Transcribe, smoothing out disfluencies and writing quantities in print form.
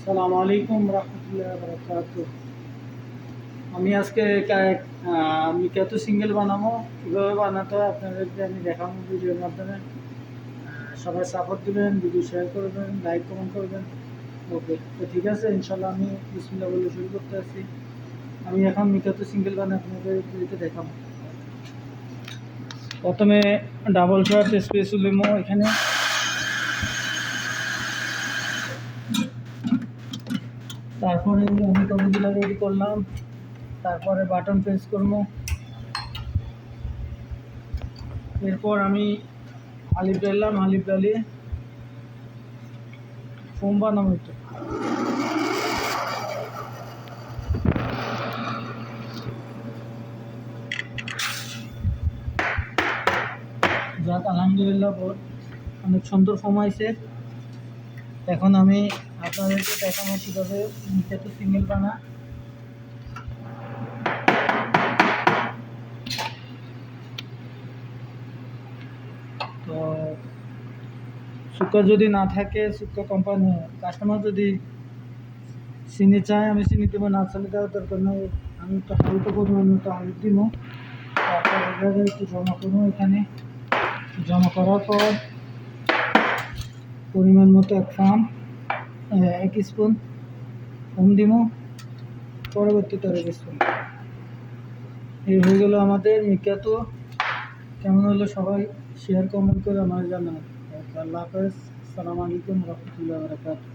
আসসালামু আলাইকুম রহমতুল্লাহ বারাকাতুহ। আমি আজকে মিকাতো সিঙ্গেল বানাবো, কীভাবে বানাতে হয় আপনাদেরকে আমি দেখাবো ভিডিওর মাধ্যমে। সবাই সাপোর্ট দিবেন, ভিডিও শেয়ার করবেন, লাইক কমেন্ট করবেন। ওকে, তো ঠিক আছে, ইনশাল্লাহ আমি বিসমিল্লাহ বলে শুরু করতে আসি। আমি এখন মিকাতো সিঙ্গেল বানাই আপনাদেরকে দেখাবো। প্রথমে ডাবল শট স্পেসো লিমো এখানে, তারপরে আমি কপিগুলো রেডি করলাম, তারপরে বাটন প্রেস করবো। এরপর আমি আলিফ ডাললাম, আলিফ ডালিয়ে ফোম বানাবো একটু। যাক আলহামদুলিল্লাহ, অনেক সুন্দর ফোম হয়েছে। এখন আমি আপনাদেরকে দেখাবো কীভাবে মিকাতো সিঙ্গেল বানা। তো সুক্কা যদি না থাকে, সুক্কা কোম্পানি কাস্টমার যদি চিনি চায় আমি চিনি দেবো, না চালে দেওয়ার দরকার নেই। আমি তো হালকা পরিমাণ মতো আলু দিব, তারপর এভাবে একটু জমা করবো। এখানে জমা করার পর পরিমাণ মতো এক স্পুন ফোম দিব, পরবর্তীতে আরেক স্পুন। এই হয়ে গেল আমাদের মিকাতো। কেমন হলো সবাই শেয়ার কমেন্ট করে আমার জানান। আল্লাহ হাফেজ, আসসালামু আলাইকুম রহমতুল্লাহ বারাকাতুহু।